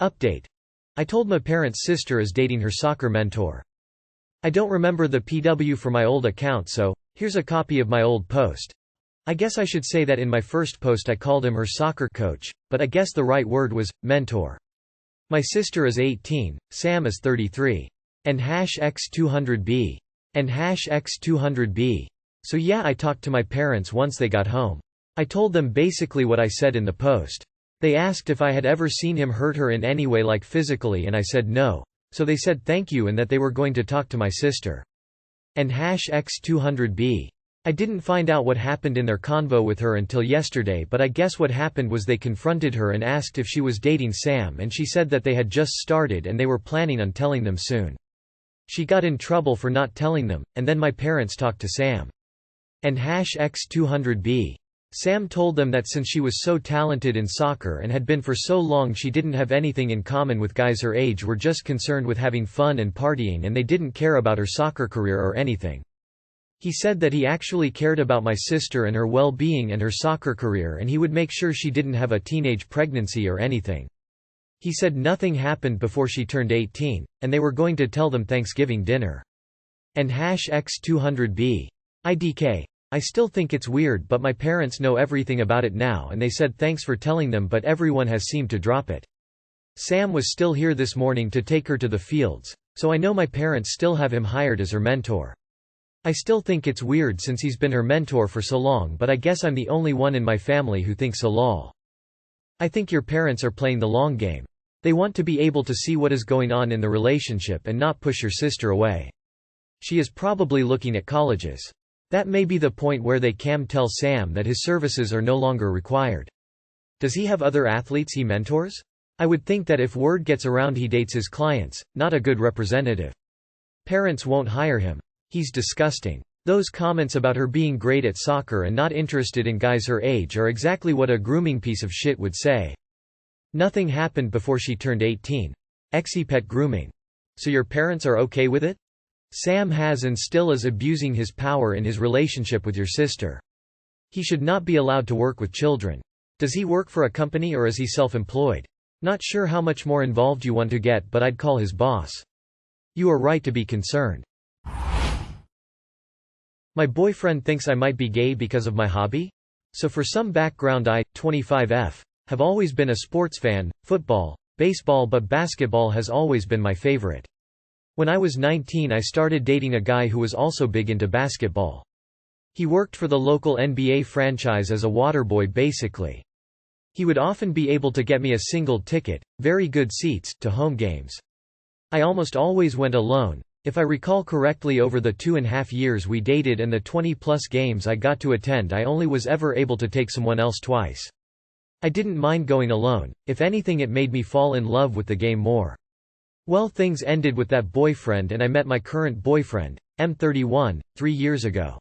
Update. I told my parents' sister is dating her soccer mentor. I don't remember the PW for my old account, so here's a copy of my old post. I guess I should say that in my first post I called him her soccer coach, but I guess the right word was mentor. My sister is 18, Sam is 33. And #x200b. And #x200b. So yeah, I talked to my parents once they got home. I told them basically what I said in the post. They asked if I had ever seen him hurt her in any way, like physically, and I said no, so they said thank you and that they were going to talk to my sister. And #x200b. I didn't find out what happened in their convo with her until yesterday, but I guess what happened was they confronted her and asked if she was dating Sam, and she said that they had just started and they were planning on telling them soon. She got in trouble for not telling them, and then my parents talked to Sam. And #x200b. Sam told them that since she was so talented in soccer and had been for so long, she didn't have anything in common with guys her age, were just concerned with having fun and partying, and they didn't care about her soccer career or anything. He said that he actually cared about my sister and her well-being and her soccer career, and he would make sure she didn't have a teenage pregnancy or anything. He said nothing happened before she turned 18, and they were going to tell them Thanksgiving dinner. And #x200b. IDK. I still think it's weird, but my parents know everything about it now and they said thanks for telling them, but everyone has seemed to drop it. Sam was still here this morning to take her to the fields, so I know my parents still have him hired as her mentor. I still think it's weird since he's been her mentor for so long, but I guess I'm the only one in my family who thinks so. Lol. I think your parents are playing the long game. They want to be able to see what is going on in the relationship and not push your sister away. She is probably looking at colleges. That may be the point where they can tell Sam that his services are no longer required. Does he have other athletes he mentors? I would think that if word gets around he dates his clients, not a good representative. Parents won't hire him. He's disgusting. Those comments about her being great at soccer and not interested in guys her age are exactly what a grooming piece of shit would say. Nothing happened before she turned 18. Exipet grooming. So your parents are okay with it? Sam has and still is abusing his power in his relationship with your sister. He should not be allowed to work with children. Does he work for a company or is he self-employed? Not sure how much more involved you want to get, but I'd call his boss. You are right to be concerned. My boyfriend thinks I might be gay because of my hobby? So for some background, I, 25F, have always been a sports fan, football, baseball, but basketball has always been my favorite. When I was 19 I started dating a guy who was also big into basketball. He worked for the local NBA franchise as a waterboy basically. He would often be able to get me a single ticket, very good seats, to home games. I almost always went alone. If I recall correctly, over the 2.5 years we dated and the 20+ games I got to attend, I only was ever able to take someone else twice. I didn't mind going alone, if anything it made me fall in love with the game more. Well, things ended with that boyfriend and I met my current boyfriend, M31, 3 years ago.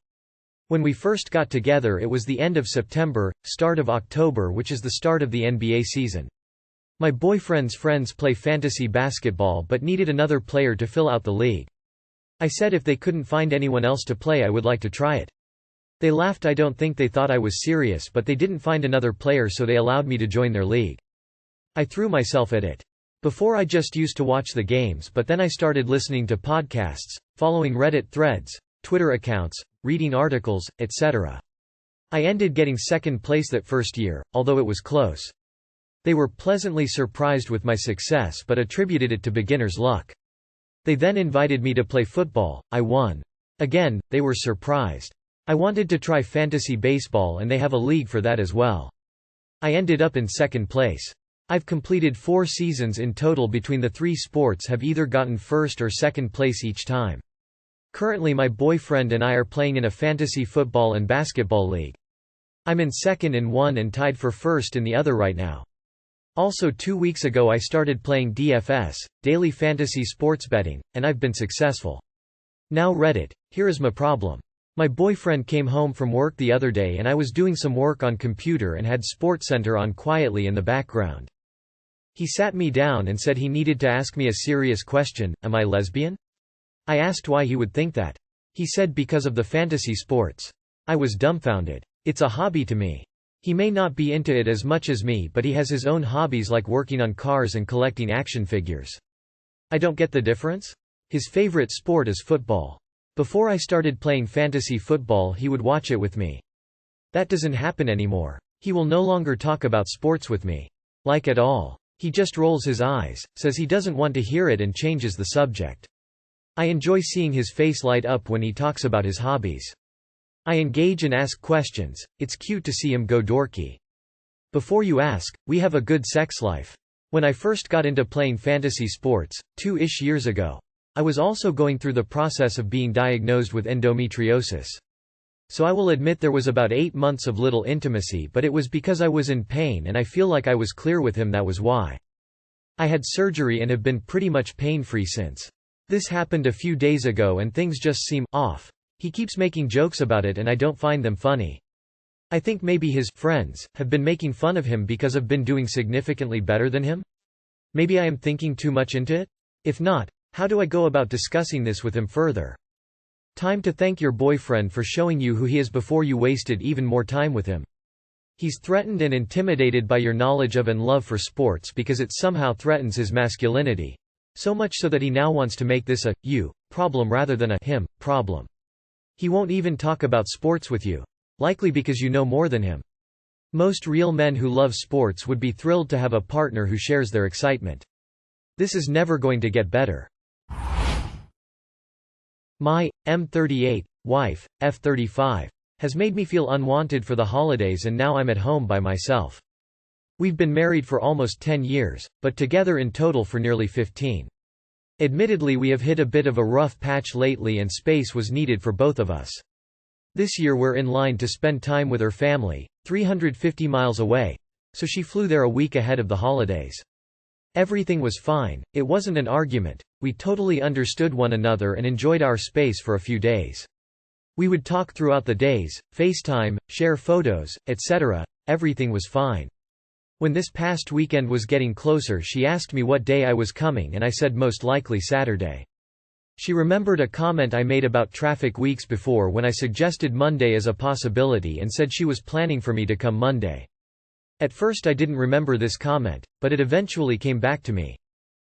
When we first got together it was the end of September, start of October, which is the start of the NBA season. My boyfriend's friends play fantasy basketball but needed another player to fill out the league. I said if they couldn't find anyone else to play I would like to try it. They laughed. I don't think they thought I was serious, but they didn't find another player so they allowed me to join their league. I threw myself at it. Before I just used to watch the games, but then I started listening to podcasts, following Reddit threads, Twitter accounts, reading articles, etc. I ended getting second place that first year, although it was close. They were pleasantly surprised with my success but attributed it to beginner's luck. They then invited me to play football. I won. Again, they were surprised. I wanted to try fantasy baseball and they have a league for that as well. I ended up in second place. I've completed 4 seasons in total between the 3 sports, have either gotten first or second place each time. Currently my boyfriend and I are playing in a fantasy football and basketball league. I'm in second in one and tied for first in the other right now. Also 2 weeks ago I started playing DFS, daily fantasy sports betting, and I've been successful. Now Reddit. Here is my problem. My boyfriend came home from work the other day and I was doing some work on computer and had SportsCenter on quietly in the background. He sat me down and said he needed to ask me a serious question: am I lesbian? I asked why he would think that. He said because of the fantasy sports. I was dumbfounded. It's a hobby to me. He may not be into it as much as me, but he has his own hobbies like working on cars and collecting action figures. I don't get the difference? His favorite sport is football. Before I started playing fantasy football, he would watch it with me. That doesn't happen anymore. He will no longer talk about sports with me. Like at all. He just rolls his eyes, says he doesn't want to hear it and changes the subject. I enjoy seeing his face light up when he talks about his hobbies. I engage and ask questions. It's cute to see him go dorky. Before you ask, we have a good sex life. When I first got into playing fantasy sports, 2-ish years ago, I was also going through the process of being diagnosed with endometriosis. So I will admit there was about 8 months of little intimacy, but it was because I was in pain and I feel like I was clear with him, that was why. I had surgery and have been pretty much pain-free since. This happened a few days ago and things just seem off. He keeps making jokes about it and I don't find them funny. I think maybe his friends have been making fun of him because I've been doing significantly better than him? Maybe I am thinking too much into it? If not, how do I go about discussing this with him further? Time to thank your boyfriend for showing you who he is before you wasted even more time with him. He's threatened and intimidated by your knowledge of and love for sports because it somehow threatens his masculinity. So much so that he now wants to make this a you problem rather than a him problem. He won't even talk about sports with you. Likely because you know more than him. Most real men who love sports would be thrilled to have a partner who shares their excitement. This is never going to get better. My M38 wife, F35, has made me feel unwanted for the holidays and now I'm at home by myself. We've been married for almost 10 years, but together in total for nearly 15. Admittedly, we have hit a bit of a rough patch lately and space was needed for both of us. This year we're in line to spend time with her family, 350 miles away, so she flew there a week ahead of the holidays. Everything was fine, it wasn't an argument, we totally understood one another and enjoyed our space for a few days. We would talk throughout the days, FaceTime, share photos, etc. Everything was fine. When this past weekend was getting closer, she asked me what day I was coming and I said most likely Saturday. She remembered a comment I made about traffic weeks before when I suggested Monday as a possibility and said she was planning for me to come Monday. At first I didn't remember this comment, but it eventually came back to me.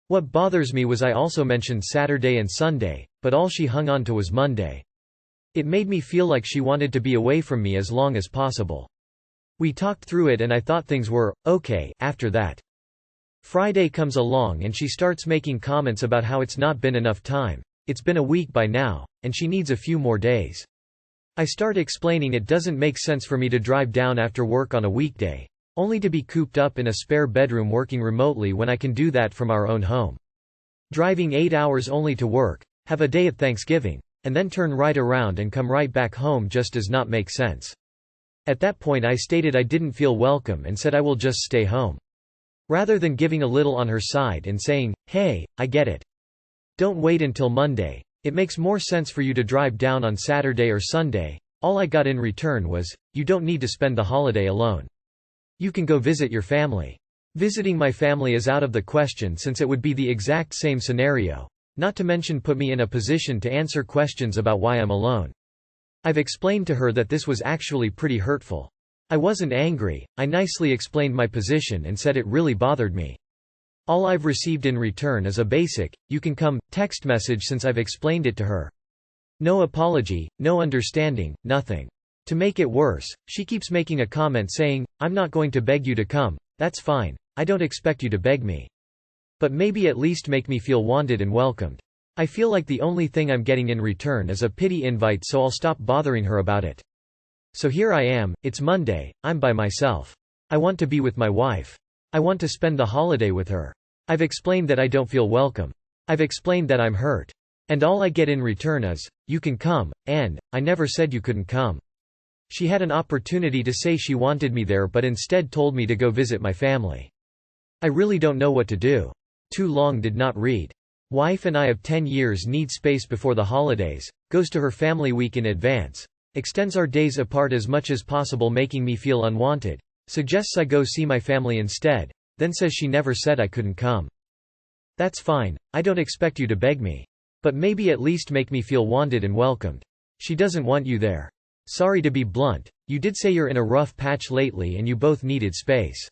What bothers me was I also mentioned Saturday and Sunday, but all she hung on to was Monday. It made me feel like she wanted to be away from me as long as possible. We talked through it and I thought things were okay after that. Friday comes along and she starts making comments about how it's not been enough time. It's been a week by now, and she needs a few more days. I start explaining it doesn't make sense for me to drive down after work on a weekday, only to be cooped up in a spare bedroom working remotely when I can do that from our own home. Driving 8 hours only to work, have a day at Thanksgiving, and then turn right around and come right back home just does not make sense. At that point I stated I didn't feel welcome and said I will just stay home. Rather than giving a little on her side and saying, hey, I get it. Don't wait until Monday. It makes more sense for you to drive down on Saturday or Sunday. All I got in return was, you don't need to spend the holiday alone. You can go visit your family. Visiting my family is out of the question since it would be the exact same scenario, not to mention put me in a position to answer questions about why I'm alone. I've explained to her that this was actually pretty hurtful. I wasn't angry, I nicely explained my position and said it really bothered me. All I've received in return is a basic, you can come, text message since I've explained it to her. No apology, no understanding, nothing. To make it worse, she keeps making a comment saying, I'm not going to beg you to come, that's fine, I don't expect you to beg me. But maybe at least make me feel wanted and welcomed. I feel like the only thing I'm getting in return is a pity invite, so I'll stop bothering her about it. So here I am, it's Monday, I'm by myself. I want to be with my wife. I want to spend the holiday with her. I've explained that I don't feel welcome. I've explained that I'm hurt. And all I get in return is, you can come, and, I never said you couldn't come. She had an opportunity to say she wanted me there but instead told me to go visit my family. I really don't know what to do. Too long did not read. Wife and I of 10 years need space before the holidays, goes to her family week in advance, extends our days apart as much as possible making me feel unwanted, suggests I go see my family instead, then says she never said I couldn't come. That's fine, I don't expect you to beg me. But maybe at least make me feel wanted and welcomed. She doesn't want you there. Sorry to be blunt, you did say you're in a rough patch lately and you both needed space.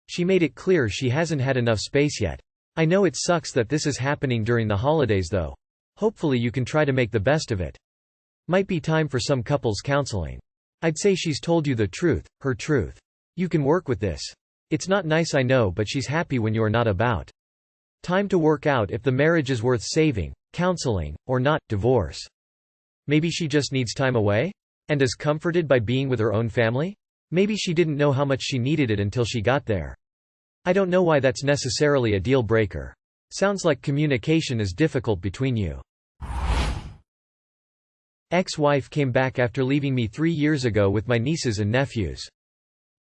She made it clear she hasn't had enough space yet. I know it sucks that this is happening during the holidays though. Hopefully you can try to make the best of it. Might be time for some couples counseling. I'd say she's told you the truth, her truth. You can work with this. It's not nice I know, but she's happy when you're not about. Time to work out if the marriage is worth saving, counseling, or not, divorce. Maybe she just needs time away? And is comforted by being with her own family? Maybe she didn't know how much she needed it until she got there. I don't know why that's necessarily a deal breaker. Sounds like communication is difficult between you. Ex-wife came back after leaving me 3 years ago with my nieces and nephews.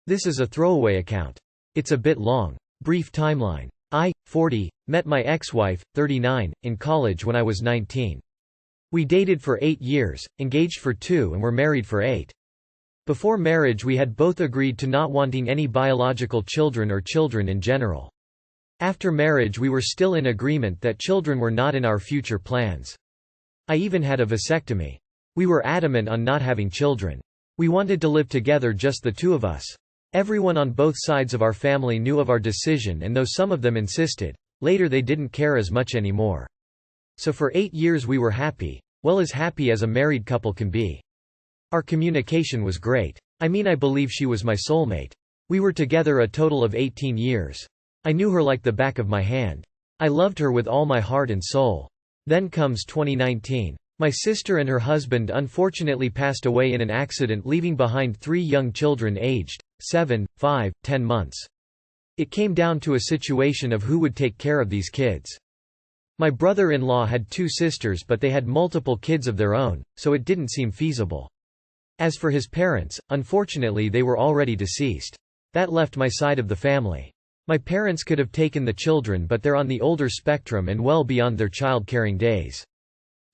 This is a throwaway account. It's a bit long. Brief timeline. I, 40, met my ex-wife, 39, in college when I was 19. We dated for 8 years, engaged for 2 and were married for 8. Before marriage we had both agreed to not wanting any biological children or children in general. After marriage we were still in agreement that children were not in our future plans. I even had a vasectomy. We were adamant on not having children. We wanted to live together, just the two of us. Everyone on both sides of our family knew of our decision, and though some of them insisted, later they didn't care as much anymore. So for 8 years we were happy, well, as happy as a married couple can be. Our communication was great. I mean, I believe she was my soulmate. We were together a total of 18 years. I knew her like the back of my hand. I loved her with all my heart and soul. Then comes 2019. My sister and her husband unfortunately passed away in an accident, leaving behind 3 young children aged 7, 5, 10 months. It came down to a situation of who would take care of these kids. My brother-in-law had 2 sisters, but they had multiple kids of their own, so it didn't seem feasible. As for his parents, unfortunately they were already deceased. That left my side of the family. My parents could have taken the children, but they're on the older spectrum and well beyond their child-caring days.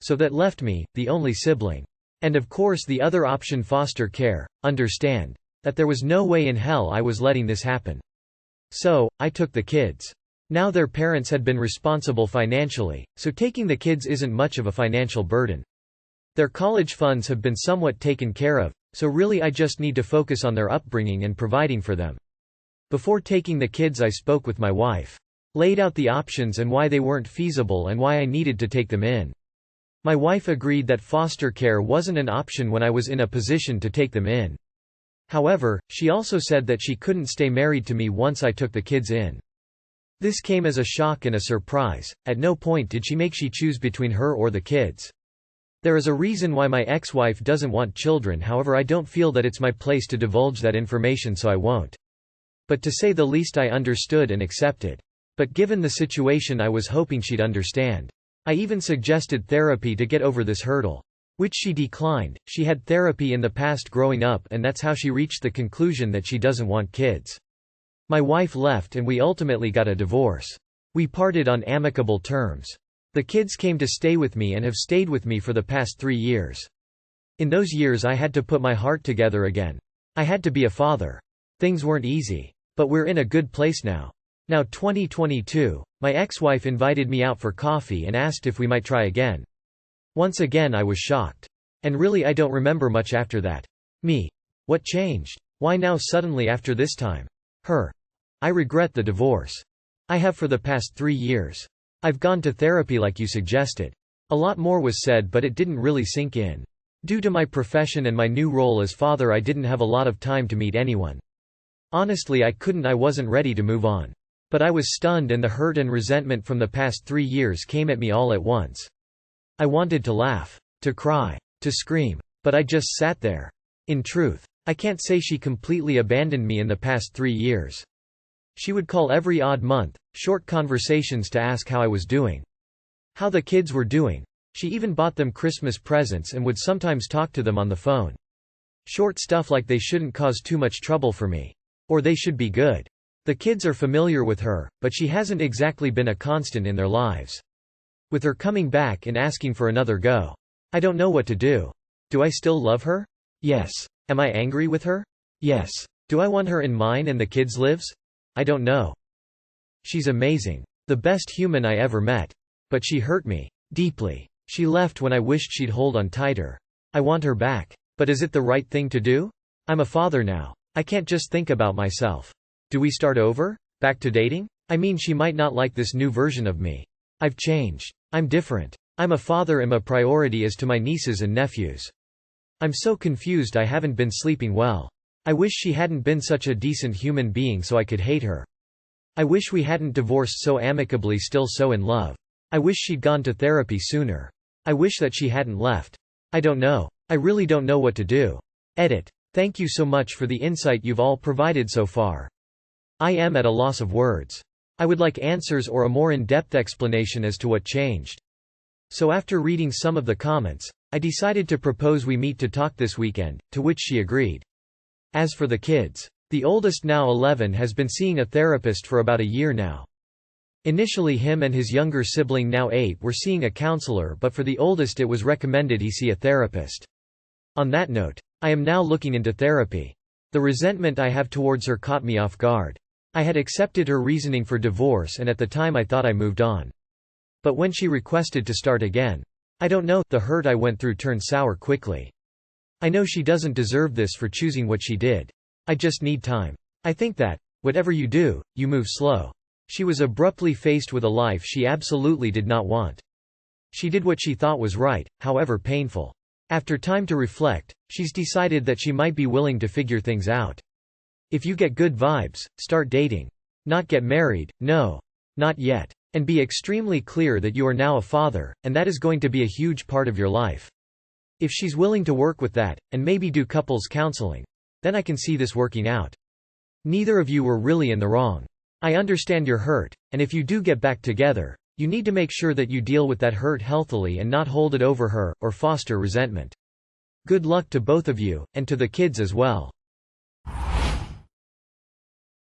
So that left me, the only sibling. And of course the other option, foster care. Understand that there was no way in hell I was letting this happen. So, I took the kids. Now their parents had been responsible financially, so taking the kids isn't much of a financial burden. Their college funds have been somewhat taken care of, so really I just need to focus on their upbringing and providing for them. Before taking the kids I spoke with my wife. Laid out the options and why they weren't feasible and why I needed to take them in. My wife agreed that foster care wasn't an option when I was in a position to take them in. However, she also said that she couldn't stay married to me once I took the kids in. This came as a shock and a surprise. At no point did she make she choose between her or the kids. There is a reason why my ex-wife doesn't want children, however I don't feel that it's my place to divulge that information, so I won't. But to say the least, I understood and accepted. But given the situation I was hoping she'd understand. I even suggested therapy to get over this hurdle. Which she declined. She had therapy in the past growing up, and that's how she reached the conclusion that she doesn't want kids. My wife left and we ultimately got a divorce. We parted on amicable terms. The kids came to stay with me and have stayed with me for the past 3 years. In those years I had to put my heart together again. I had to be a father. Things weren't easy. But we're in a good place now. Now 2022, my ex-wife invited me out for coffee and asked if we might try again. Once again I was shocked. And really I don't remember much after that. Me. What changed? Why now suddenly after this time? Her. I regret the divorce. I have for the past 3 years. I've gone to therapy like you suggested. A lot more was said, but it didn't really sink in. Due to my profession and my new role as father, I didn't have a lot of time to meet anyone. Honestly, I wasn't ready to move on. But I was stunned, and the hurt and resentment from the past 3 years came at me all at once. I wanted to laugh, to cry, to scream, but I just sat there. In truth, I can't say she completely abandoned me in the past 3 years. She would call every odd month, short conversations to ask how I was doing. How the kids were doing. She even bought them Christmas presents and would sometimes talk to them on the phone. Short stuff like they shouldn't cause too much trouble for me. Or they should be good. The kids are familiar with her, but she hasn't exactly been a constant in their lives. With her coming back and asking for another go. I don't know what to do. Do I still love her? Yes. Am I angry with her? Yes. Do I want her in mine and the kids' lives? I don't know. She's amazing. The best human I ever met. But she hurt me. Deeply. She left when I wished she'd hold on tighter. I want her back. But But is it the right thing to do? I'm a father now. I can't just think about myself. Do we start over? Back to dating? I mean, she might not like this new version of me. I've changed. I'm different. I'm a father and a priority as to my nieces and nephews. I'm so confused I haven't been sleeping well. I wish she hadn't been such a decent human being so I could hate her. I wish we hadn't divorced so amicably, still so in love. I wish she'd gone to therapy sooner. I wish that she hadn't left. I don't know. I really don't know what to do. Edit. Thank you so much for the insight you've all provided so far. I am at a loss of words. I would like answers or a more in-depth explanation as to what changed. So after reading some of the comments, I decided to propose we meet to talk this weekend, to which she agreed. As for the kids, the oldest, now 11, has been seeing a therapist for about a year now. Initially him and his younger sibling, now 8, were seeing a counselor, but for the oldest it was recommended he see a therapist. On that note, I am now looking into therapy. The resentment I have towards her caught me off guard. I had accepted her reasoning for divorce and at the time I thought I moved on. But when she requested to start again, I don't know, the hurt I went through turned sour quickly. I know she doesn't deserve this for choosing what she did. I just need time. I think that, whatever you do, you move slow. She was abruptly faced with a life she absolutely did not want. She did what she thought was right, however painful. After time to reflect, she's decided that she might be willing to figure things out. If you get good vibes, start dating. Not get married, no. Not yet. And be extremely clear that you are now a father, and that is going to be a huge part of your life. If she's willing to work with that, and maybe do couples counseling, then I can see this working out. Neither of you were really in the wrong. I understand you're hurt, and if you do get back together, you need to make sure that you deal with that hurt healthily and not hold it over her, or foster resentment. Good luck to both of you, and to the kids as well.